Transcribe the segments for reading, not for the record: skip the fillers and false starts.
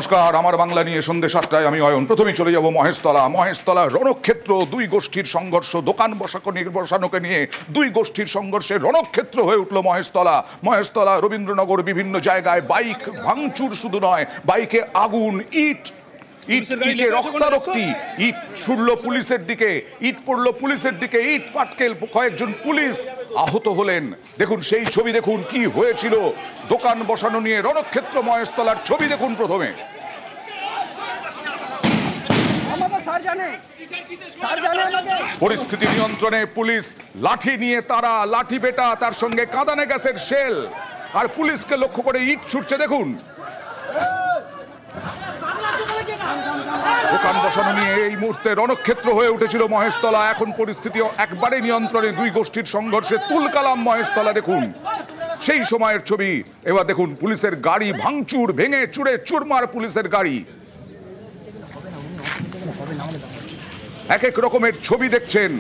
নমস্কার, আমার বাংলা নিয়ে সন্ধ্যে 7টায় আমি অয়ন। প্রথমেই চলে যাব মহেশতলা রণক্ষেত্র। দুই গোষ্ঠীর সংঘর্ষ, দোকান বসানোকে নিয়ে দুই গোষ্ঠীর সংঘর্ষে রণক্ষেত্র হয়ে উঠল মহেশতলা রবীন্দ্রনগর বিভিন্ন জায়গায় বাইক ভাঙচুর, শুধু নয় বাইকে আগুন, ইটে রক্তারক্তি, ইট ছুড়লো পুলিশের দিকে, ইট পড়লো পুলিশের দিকে, ইট পাটকেল, কয়েকজন পুলিশ আহত হলেন। দেখুন সেই ছবি, দেখুন কি হয়েছিল। দোকান বসানো নিয়ে রণক্ষেত্র মহেশতলার ছবি দেখুন। প্রথমে পরিস্থিতি নিয়ন্ত্রণে পুলিশ, লাঠি নিয়ে তারা, লাঠি বেটা, তার সঙ্গে কাঁদানে গ্যাসের শেল, আর পুলিশকে লক্ষ্য করে ইট ছুটছে। দেখুন দোকান বসানো নিয়ে এই মুহূর্তে রণক্ষেত্র হয়ে উঠেছিল মহেশতলা। এখন পরিস্থিতি একবারে নিয়ন্ত্রণে, দুই গোষ্ঠীর সংঘর্ষে তুলকালাম মহেশতলা। দেখুন সেই সময়ের ছবি। এবার দেখুন পুলিশের গাড়ি ভাঙচুর, ভেঙে চুরে চুরমার পুলিশের গাড়ি। এক এক রকমের ছবি দেখছেন।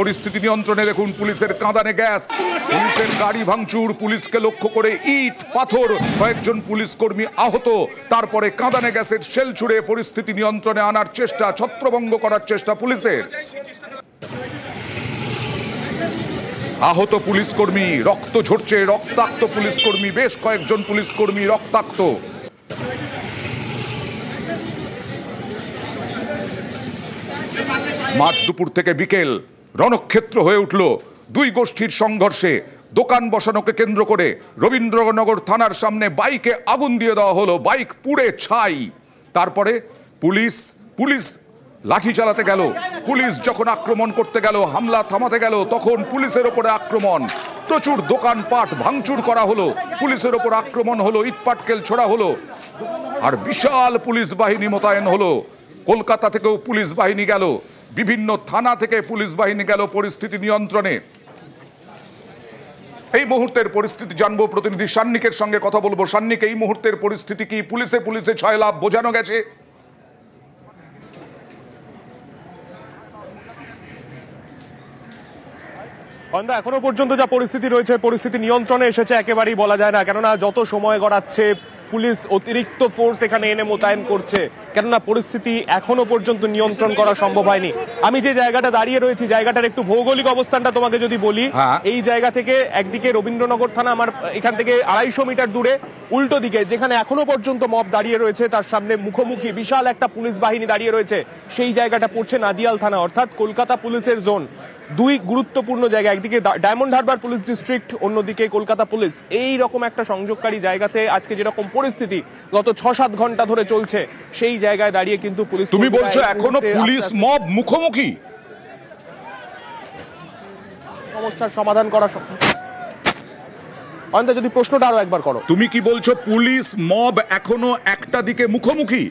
পরিস্থিতি নিয়ন্ত্রণে দেখুন পুলিশের কাঁদানে গ্যাস, পুলিশের গাড়ি ভাঙচুর, পুলিশকে লক্ষ্য করে ইট পাথর, কয়েকজন পুলিশ কর্মী আহত, তারপরে কাঁদানে গ্যাসের শেল ছুড়ে পরিস্থিতি নিয়ন্ত্রণে আনার চেষ্টা, ছত্রভঙ্গ করার চেষ্টা পুলিশের। আহত পুলিশ কর্মী, রক্ত ঝরছে, রক্তাক্ত পুলিশ কর্মী, বেশ কয়েকজন পুলিশ কর্মী রক্তাক্ত। মাঝ দুপুর থেকে বিকেল রণক্ষেত্র হয়ে উঠল দুই গোষ্ঠীর সংঘর্ষে। দোকান বসানোকে কেন্দ্র করে রবীন্দ্রনগর থানার সামনে বাইকে আগুন দিয়ে দেওয়া হলো, বাইক পুড়ে ছাই। তারপরে পুলিশ লাঠি চালাতে গেল, পুলিশ যখন আক্রমণ করতে গেল, হামলা থামাতে গেল, তখন পুলিশের ওপরে আক্রমণ। প্রচুর দোকানপাট ভাঙচুর করা হলো, পুলিশের ওপর আক্রমণ হলো, ইটপাটকেল ছোড়া হলো, আর বিশাল পুলিশ বাহিনী মোতায়েন হলো। কলকাতা থেকেও পুলিশ বাহিনী গেল, বিভিন্ন থানা থেকে পুলিশ বাহিনী গেল পরিস্থিতি নিয়ন্ত্রণে। এই মুহূর্তের পরিস্থিতি জানবো প্রতিনিধি সান্নিকের সঙ্গে কথা বলবো। সান্নিক, এই মুহূর্তের পরিস্থিতি কি? পুলিশে ছয় লাভ বোঝানো গেছে? এখনো পর্যন্ত যা পরিস্থিতি রয়েছে, পরিস্থিতি নিয়ন্ত্রণে এসেছে একেবারেই বলা যায় না, কেননা যত সময় গড়াচ্ছে পুলিশ অতিরিক্ত ফোর্স এখানে এনে মোতায়েন করছে, কেননা পরিস্থিতি এখনো পর্যন্ত নিয়ন্ত্রণ করা সম্ভব হয়নি। আমি যে জায়গাটা দাঁড়িয়ে রয়েছি, জায়গাটার একটু ভৌগোলিক অবস্থানটা তোমাকে যদি বলি, এই জায়গা থেকে একদিকে রবীন্দ্রনগর থানা, আমার এখান থেকে 250 মিটার দূরে উল্টো দিকে যেখানে এখনো পর্যন্ত মব দাঁড়িয়ে রয়েছে, তার সামনে মুখোমুখি বিশাল একটা পুলিশ বাহিনী দাঁড়িয়ে রয়েছে। সেই জায়গাটা পড়ছে নাদিয়াল থানা, অর্থাৎ কলকাতা পুলিশের জোন। দুই গুরুত্বপূর্ণ জায়গা, একদিকে ডায়মন্ড হারবার পুলিশ ডিস্ট্রিক্ট, অন্যদিকে কলকাতা পুলিশ। এই রকম একটা সংযোগকারী জায়গাতে আজকে যেরকম পরিস্থিতি গত 6-7 ঘন্টা ধরে চলছে, সেই জায়গায় দাঁড়িয়ে কিন্তু পুলিশ। তুমি বলছো এখনো পুলিশ মব মুখোমুখি? সমস্যার সমাধান করা অন্ত, যদি প্রশ্নটা আরো একবার করো। তুমি কি বলছো পুলিশ মব এখনো একটা দিকে মুখোমুখি?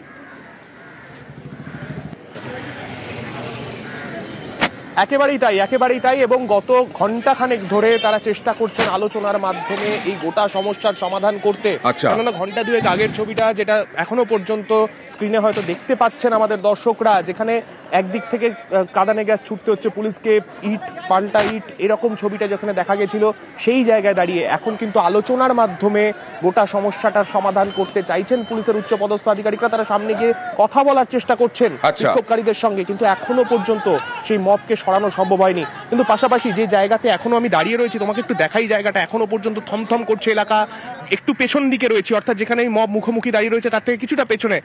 একেবারেই তাই, এবং গত ঘন্টাখানেক ধরে তারা চেষ্টা করছেন আলোচনার মাধ্যমে এই গোটা সমস্যার সমাধান করতে। কেননা ঘন্টা দুয়েক আগের ছবিটা, যেটা এখনো পর্যন্ত স্ক্রিনে হয়তো দেখতে পাচ্ছেন আমাদের দর্শকরা, যেখানে একদিক থেকে কাঁদানে গ্যাস ছুটতে হচ্ছে পুলিশকে, ইট পাল্টা ইট, এরকম ছবিটা যেখানে দেখা গেছিল, সেই জায়গায় দাঁড়িয়ে এখন কিন্তু আলোচনার মাধ্যমে গোটা সমস্যাটার সমাধান করতে চাইছেন পুলিশের উচ্চপদস্থ আধিকারিকরা। তারা সামনে গিয়ে কথা বলার চেষ্টা করছেন বিক্ষোভকারীদের সঙ্গে, কিন্তু এখনো পর্যন্ত সেই মবকে সরানো সম্ভব হয়নি। কিন্তু পাশাপাশি যে জায়গাতে এখনো আমি দাঁড়িয়ে রয়েছি, তোমাকে একটু দেখাই জায়গাটা, এখনো পর্যন্ত থমথম করছে এলাকা। একটু পেছন দিকে রয়েছে, অর্থাৎ যেখানে এই মব মুখোমুখি দাঁড়িয়ে রয়েছে তার থেকে কিছুটা পেছনে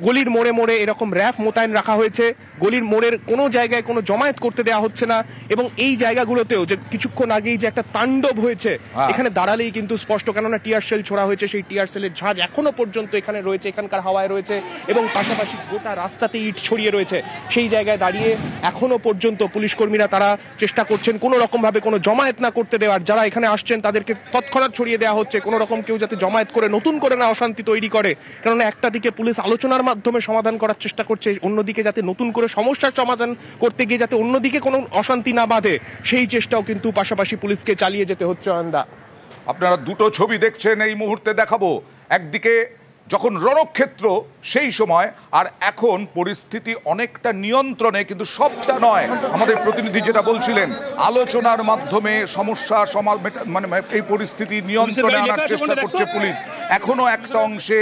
গলির মোড়ে মোড়ে এরকম র্যাফ মোতায়েন রাখা হয়েছে। গলির মোড়ের কোনো জায়গায় কোনো জমায়েত করতে দেওয়া হচ্ছে না, এবং এই জায়গাগুলোতেও যে কিছুক্ষণ আগেই যে একটা তাণ্ডব হয়েছে, এখানে দাঁড়ালেই কিন্তু স্পষ্ট, কেননা টিয়ার সেল ছোড়া হয়েছে, সেই টিয়ার সেলের ঝাঁজ এখনো পর্যন্ত এখানে রয়েছে, এখানকার হাওয়ায় রয়েছে, এবং পাশাপাশি গোটা রাস্তাতে ইট ছড়িয়ে রয়েছে। সেই জায়গায় দাঁড়িয়ে এখনো পর্যন্ত পুলিশ কর্মীরা তারা চেষ্টা করছেন কোনো রকম ভাবে কোনো জমায়েত না করতে দেওয়ার। যারা এখানে আসছেন তাদেরকে তৎক্ষণাৎ ছড়িয়ে দেওয়া হচ্ছে, কোনো রকম কেউ যাতে জমায়েত করে নতুন করে না অশান্তি তৈরি করে। কেননা একটা দিকে পুলিশ আলোচনার মাধ্যমে সমাধান করার চেষ্টা করছে, অন্যদিকে যাতে নতুন করে সমস্যার সমাধান করতে গিয়ে যাতে অন্যদিকে কোনো অশান্তি না বাঁধে, সেই চেষ্টাও কিন্তু পাশাপাশি পুলিশকে চালিয়ে যেতে হচ্ছে। আপনারা দুটো ছবি দেখছেন এই মুহূর্তে দেখাবো। একদিকে যখন রণক্ষেত্র সেই সময়, আর এখন পরিস্থিতি অনেকটা নিয়ন্ত্রণে, কিন্তু সবটা নয়। আমাদের প্রতিনিধি যেটা বলছিলেন, আলোচনার মাধ্যমে সমস্যা মানে এই পরিস্থিতি নিয়ন্ত্রণে আনার চেষ্টা করছে পুলিশ। এখনো একটা অংশে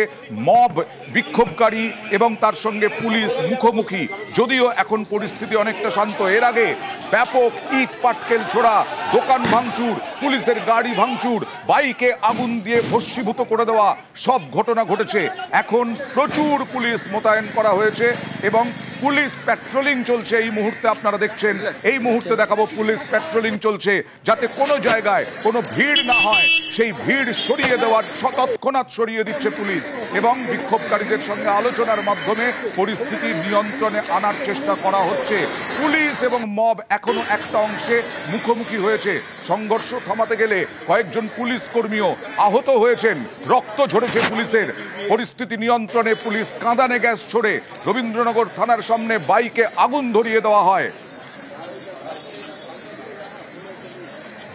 মব, বিক্ষোভকারী এবং তার সঙ্গে পুলিশ মুখোমুখি, যদিও এখন পরিস্থিতি অনেকটা শান্ত। এর আগে ব্যাপক ইট পাটকেল ছোড়া, দোকান ভাঙচুর, পুলিশের গাড়ি ভাঙচুর, বাইকে আগুন দিয়ে ভস্মীভূত করে দেওয়া, সব ঘটনা ঘটেছে। এখন প্রচুর পুলিশ মোতায়েন করা হয়েছে এবং পুলিশ প্যাট্রোলিং চলছে। এই মুহূর্তে আপনারা দেখছেন, এই মুহূর্তে দেখাবো পুলিশ প্যাট্রোলিং চলছে, যাতে কোনো জায়গায় কোনো ভিড় না হয়, সেই ভিড় সরিয়ে দেওয়ার তৎক্ষণাৎ সরিয়ে দিচ্ছে পুলিশ এবং বিক্ষোভকারীদের সঙ্গে আলোচনার মাধ্যমে পরিস্থিতি নিয়ন্ত্রণে আনার চেষ্টা করা হচ্ছে। পুলিশ এবং মব এখনো একটা অংশে মুখোমুখি হয়েছে। সংঘর্ষ থামাতে গেলে কয়েকজন পুলিশ কর্মীও আহত হয়েছেন, রক্ত ঝরেছে পুলিশের। পরিস্থিতি নিয়ন্ত্রণে পুলিশ কাঁদানে গ্যাস ছোড়ে রবীন্দ্রনগর থানার সামনে বাইকে আগুন ধরিয়ে দেওয়া হয়।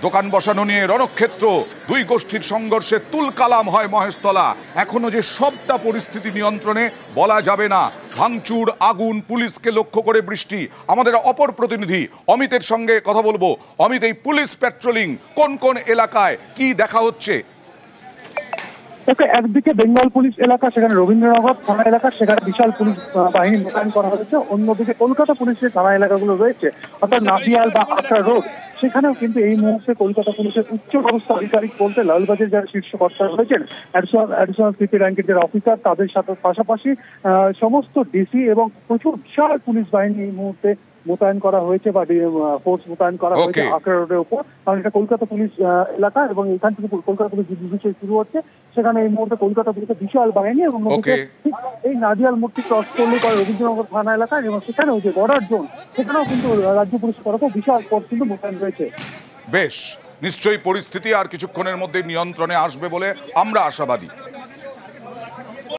দোকান বসানো নিয়ে রণক্ষেত্র, দুই গোষ্ঠীর সংঘর্ষে তুলকালাম হয় মহেশতলা। এখনো যে সবটা পরিস্থিতি নিয়ন্ত্রণে বলা যাবে না। ভাঙচুর, আগুন, পুলিশকে লক্ষ্য করে বৃষ্টি। আমাদের অপর প্রতিনিধি অমিতের সঙ্গে কথা বলবো। অমিত, এই পুলিশ প্যাট্রোলিং কোন কোন এলাকায় কি দেখা হচ্ছে? একদিকে বেঙ্গল পুলিশ এলাকা, সেখানে রবীন্দ্রনগর থানা এলাকা, সেখানে বিশাল পুলিশ বাহিনী মোতায়েন করা হয়েছে। অন্যদিকে কলকাতা পুলিশের থানা এলাকাগুলো রয়েছে, অর্থাৎ নাদিয়াল বা আখড়া রোড, সেখানেও কিন্তু এই মুহূর্তে কলকাতা পুলিশের উচ্চ পদস্থ আধিকারিক বলতে লালবাজার যারা শীর্ষ কর্তা রয়েছেন, অ্যাডিশনাল সিপি র্যাঙ্কের যারা অফিসার, তাদের সাথে পাশাপাশি সমস্ত ডিসি এবং প্রচুর বিশাল পুলিশ বাহিনী এই মুহূর্তে মোতায়েন করা হয়েছে বা ফোর্স মোতায়েন করা হয়েছে আখড়া রোডের উপর। কারণ এটা কলকাতা পুলিশ এলাকা এবং এখান থেকে কলকাতা পুলিশ বিষয় শুরু হচ্ছে। সেখানে এই মুহূর্তে কলকাতা পুলিশের বিশাল বাহিনী এবং এই নাদিয়াল মূর্তি ক্রস করলে পরে রবীন্দ্রনগর থানা এলাকায় এবং সেখানেও যে বর্ডার জোন, সেখানেও কিন্তু রাজ্য পুলিশের তরফে বিশাল ফোর্স কিন্তু মোতায়েন রয়েছে। বেশ, নিশ্চয়ই পরিস্থিতি আর কিছুক্ষণের মধ্যে নিয়ন্ত্রণে আসবে বলে আমরা আশাবাদী।